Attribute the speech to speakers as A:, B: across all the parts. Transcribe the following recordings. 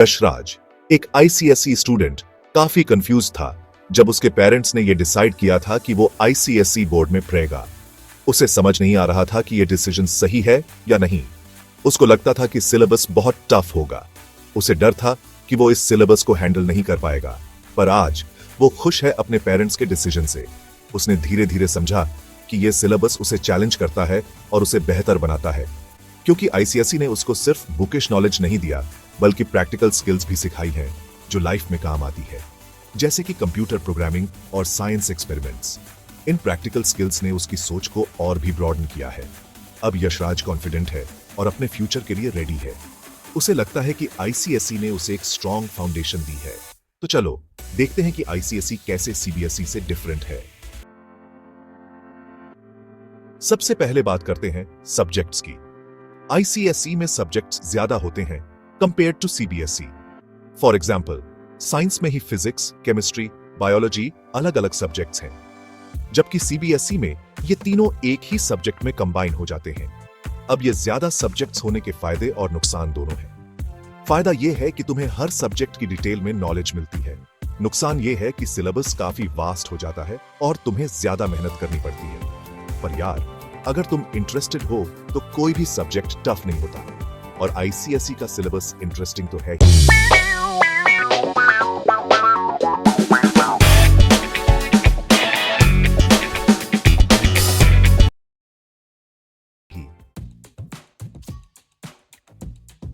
A: यशराज एक ICSE student काफी confuse था जब उसके पेरेंट्स ने यह डिसाइड किया था कि वो आईसीएसई बोर्ड में पढ़ेगा। उसे समझ नहीं आ रहा था कि यह डिसीजन सही है या नहीं। उसको लगता था कि सिलेबस बहुत टफ होगा। उसे डर था कि वो इस सिलेबस को हैंडल नहीं कर पाएगा। पर आज वो खुश है अपने पेरेंट्स के डिसीजन से। उसने धीरे धीरे समझा कि यह सिलेबस उसे चैलेंज करता है और उसे बेहतर बनाता है, क्योंकि आईसीएसई ने उसको सिर्फ बुकिश नॉलेज नहीं दिया बल्कि प्रैक्टिकल स्किल्स भी सिखाई हैं जो लाइफ में काम आती है, जैसे कि कंप्यूटर प्रोग्रामिंग और साइंस एक्सपेरिमेंट्स। इन प्रैक्टिकल स्किल्स ने उसकी सोच को और भी ब्रॉडन किया है। अब यशराज कॉन्फिडेंट है और अपने फ्यूचर के लिए रेडी है। उसे लगता है कि आईसीएसई ने उसे एक स्ट्रॉन्ग फाउंडेशन दी है। तो चलो देखते हैं कि आईसीएसई कैसे सीबीएसई से डिफरेंट है। सबसे पहले बात करते हैं सब्जेक्ट्स की। आईसीएसई में सब्जेक्ट्स ज्यादा होते हैं compared to CBSE. For example, science में ही फिजिक्स, केमिस्ट्री, बायोलॉजी अलग अलग सब्जेक्ट्स हैं, जबकि सीबीएसई में ये तीनों एक ही सब्जेक्ट में कंबाइन हो जाते हैं। अब ये ज्यादा सब्जेक्ट्स होने के फायदे और नुकसान दोनों हैं। फायदा ये है कि तुम्हें हर सब्जेक्ट की डिटेल में नॉलेज मिलती है। नुकसान ये है कि सिलेबस काफी वास्ट हो जाता है और तुम्हें ज्यादा मेहनत करनी पड़ती है। पर यार, अगर तुम इंटरेस्टेड हो तो कोई भी सब्जेक्ट टफ नहीं होता, और आईसीएसई का सिलेबस इंटरेस्टिंग तो है ही।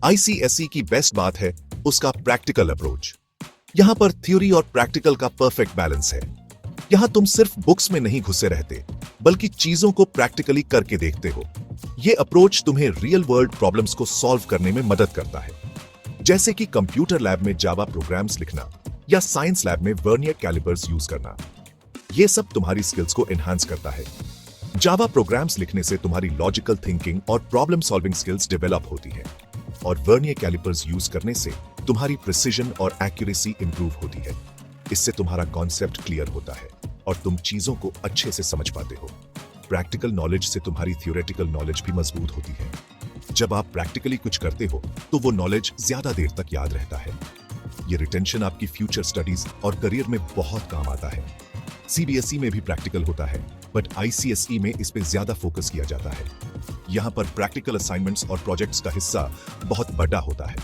A: आईसीएसई की बेस्ट बात है उसका प्रैक्टिकल अप्रोच। यहां पर थ्योरी और प्रैक्टिकल का परफेक्ट बैलेंस है। यहां तुम सिर्फ बुक्स में नहीं घुसे रहते, बल्कि चीजों को प्रैक्टिकली करके देखते हो। यह अप्रोच तुम्हें रियल वर्ल्ड प्रॉब्लम्स को सॉल्व करने में मदद करता है, जैसे कि कंप्यूटर लैब में जावा प्रोग्राम्स लिखना या साइंस लैब में वर्नियर कैलिपर्स यूज करना। यह सब तुम्हारी स्किल्स को एनहांस करता है। जावा प्रोग्राम्स लिखने से तुम्हारी लॉजिकल थिंकिंग और प्रॉब्लम सॉल्विंग स्किल्स डेवलप होती है, और वर्नियर कैलिपर्स यूज करने से तुम्हारी प्रिसीजन और एक्यूरेसी इंप्रूव होती है। इससे तुम्हारा कॉन्सेप्ट क्लियर होता है और तुम चीजों को अच्छे से समझ पाते हो। प्रैक्टिकल नॉलेज से तुम्हारी थ्योरेटिकल नॉलेज भी मजबूत होती है। जब आप प्रैक्टिकली कुछ करते हो तो वो नॉलेज ज्यादा देर तक याद रहता है। ये रिटेंशन आपकी फ्यूचर स्टडीज और करियर में बहुत काम आता है। सीबीएसई में भी प्रैक्टिकल होता है, बट आईसीएसई में इस पे ज्यादा फोकस किया जाता है। यहाँ पर प्रैक्टिकल असाइनमेंट्स और प्रोजेक्ट्स का हिस्सा बहुत बड़ा होता है।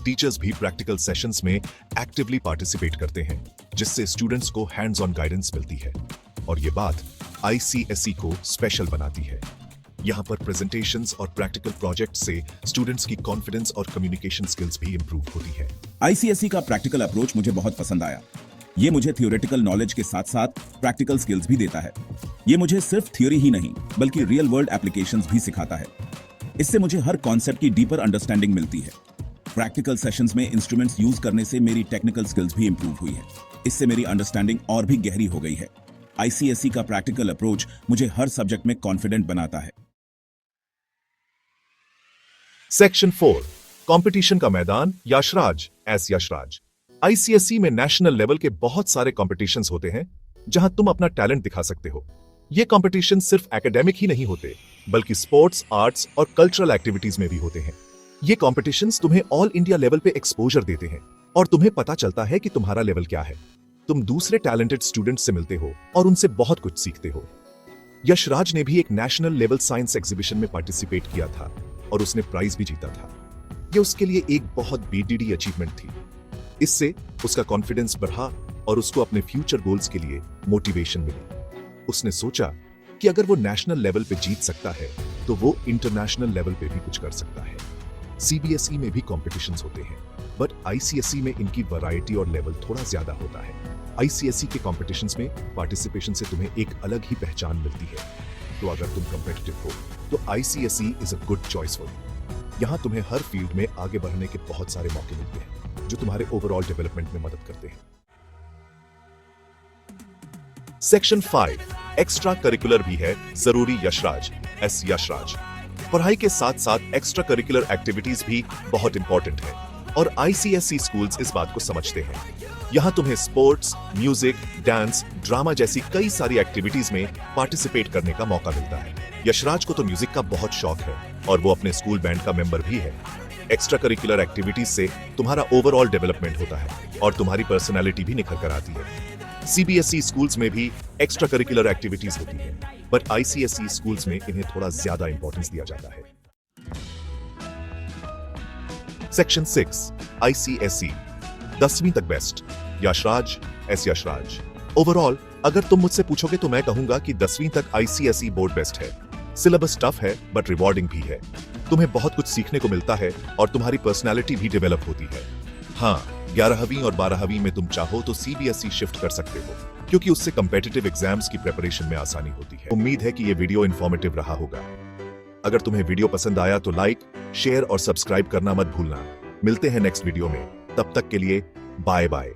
A: टीचर्स भी प्रैक्टिकल सेशंस में एक्टिवली पार्टिसिपेट करते हैं, जिससे स्टूडेंट्स को हैंड्स ऑन गाइडेंस मिलती है, और ये बात आईसीएसई को स्पेशल बनाती है। यहाँ पर प्रेजेंटेशंस और प्रैक्टिकल प्रोजेक्ट से स्टूडेंट्स की कॉन्फिडेंस और कम्युनिकेशन स्किल्स भी इंप्रूव होती है।
B: आईसीएसई का प्रैक्टिकल अप्रोच मुझे बहुत पसंद आया। ये मुझे थियोरेटिकल नॉलेज के साथ साथ प्रैक्टिकल स्किल्स भी देता है। ये मुझे सिर्फ थ्योरी ही नहीं बल्कि रियल वर्ल्ड एप्लीकेशंस भी सिखाता है। इससे मुझे हर कॉन्सेप्ट की डीपर अंडरस्टैंडिंग मिलती है। प्रैक्टिकल सेशंस में इंस्ट्रूमेंट्स यूज करने से मेरी टेक्निकल स्किल्स भी इंप्रूव हुई है। इससे मेरी अंडरस्टैंडिंग और भी गहरी हो गई है। आईसीएसई का प्रैक्टिकल अप्रोच मुझे हर सब्जेक्ट में कॉन्फिडेंट बनाता है।
A: सेक्शन 4, कंपटीशन का मैदान। यशराज एस यशराज। आईसीएसई में नेशनल लेवल के बहुत सारे कॉम्पिटिशन्स होते हैं जहां तुम अपना टैलेंट दिखा सकते हो। ये कॉम्पिटिशन सिर्फ एकेडमिक ही नहीं होते, बल्कि स्पोर्ट्स, आर्ट्स और कल्चरल एक्टिविटीज में भी होते हैं। ये कॉम्पिटिशन्स तुम्हें ऑल इंडिया लेवल पे एक्सपोजर देते हैं और तुम्हें पता चलता है कि तुम्हारा लेवल क्या है। तुम दूसरे टैलेंटेड स्टूडेंट्स से मिलते हो और उनसे बहुत कुछ सीखते हो। यशराज ने भी एक नेशनल लेवल साइंस एग्जीबिशन में पार्टिसिपेट किया था और उसने प्राइज भी जीता था। ये उसके लिए एक बहुत बीडीडी अचीवमेंट थी। इससे उसका कॉन्फिडेंस बढ़ा और उसको अपने फ्यूचर गोल्स के लिए मोटिवेशन मिली। उसने सोचा कि अगर वो नेशनल लेवल पे जीत सकता है तो वो इंटरनेशनल लेवल पे भी कुछ कर सकता है। सीबीएसई में भी कॉम्पिटिशन्स होते हैं, बट आईसीएसई में इनकी वैरायटी और लेवल थोड़ा ज्यादा होता है। आईसीएसई के कॉम्पिटिशन्स में पार्टिसिपेशन से तुम्हें एक अलग ही पहचान मिलती है। तो अगर तुम कॉम्पिटिटिव हो तो ICSE is a good choice for you. यहाँ तुम्हें हर फील्ड में आगे बढ़ने के बहुत सारे मौके मिलते हैं जो तुम्हारे ओवरऑल डेवलपमेंट में मदद करते हैं। सेक्शन 5, एक्स्ट्रा करिकुलर भी है जरूरी। यशराज एस यशराज। पढ़ाई के साथ साथ एक्स्ट्रा करिकुलर एक्टिविटीज भी बहुत इंपॉर्टेंट है, और आईसीएसई स्कूल्स इस बात को समझते हैं। यहाँ तुम्हें स्पोर्ट्स, म्यूजिक, डांस, ड्रामा जैसी कई सारी एक्टिविटीज में पार्टिसिपेट करने का मौका मिलता है। यशराज को तो म्यूजिक का बहुत शौक है और वो अपने स्कूल बैंड का मेंबर भी है। एक्स्ट्रा करिकुलर एक्टिविटीज से तुम्हारा ओवरऑल डेवलपमेंट होता है और तुम्हारी पर्सनैलिटी भी निखर कर आती है। सीबीएसई स्कूल्स में भी एक्स्ट्रा करिकुलर एक्टिविटीज होती है, बट आईसीएसई स्कूल्स में इन्हें थोड़ा ज्यादा इंपॉर्टेंस दिया जाता है। सेक्शन 6 आईसीएसई 10वीं तक best. Yashraj S Yashraj. Overall अगर तुम मुझसे पूछोगे तो मैं कहूंगा कि 10वीं तक आईसीएसई बोर्ड बेस्ट है। सिलेबस टफ है बट रिवॉर्डिंग भी है। तुम्हें बहुत कुछ सीखने को मिलता है और तुम्हारी पर्सनालिटी भी डेवलप होती है। हाँ, 11वीं और 12वीं में तुम चाहो तो सीबीएसई शिफ्ट कर सकते हो, क्योंकि उससे कंपेटिटिव एग्जाम्स की प्रिपरेशन में आसानी होती है। उम्मीद है कि ये वीडियो इंफॉर्मेटिव रहा होगा। अगर तुम्हें वीडियो पसंद आया तो लाइक, शेयर और सब्सक्राइब करना मत भूलना। मिलते हैं नेक्स्ट वीडियो में, तब तक के लिए बाय बाय।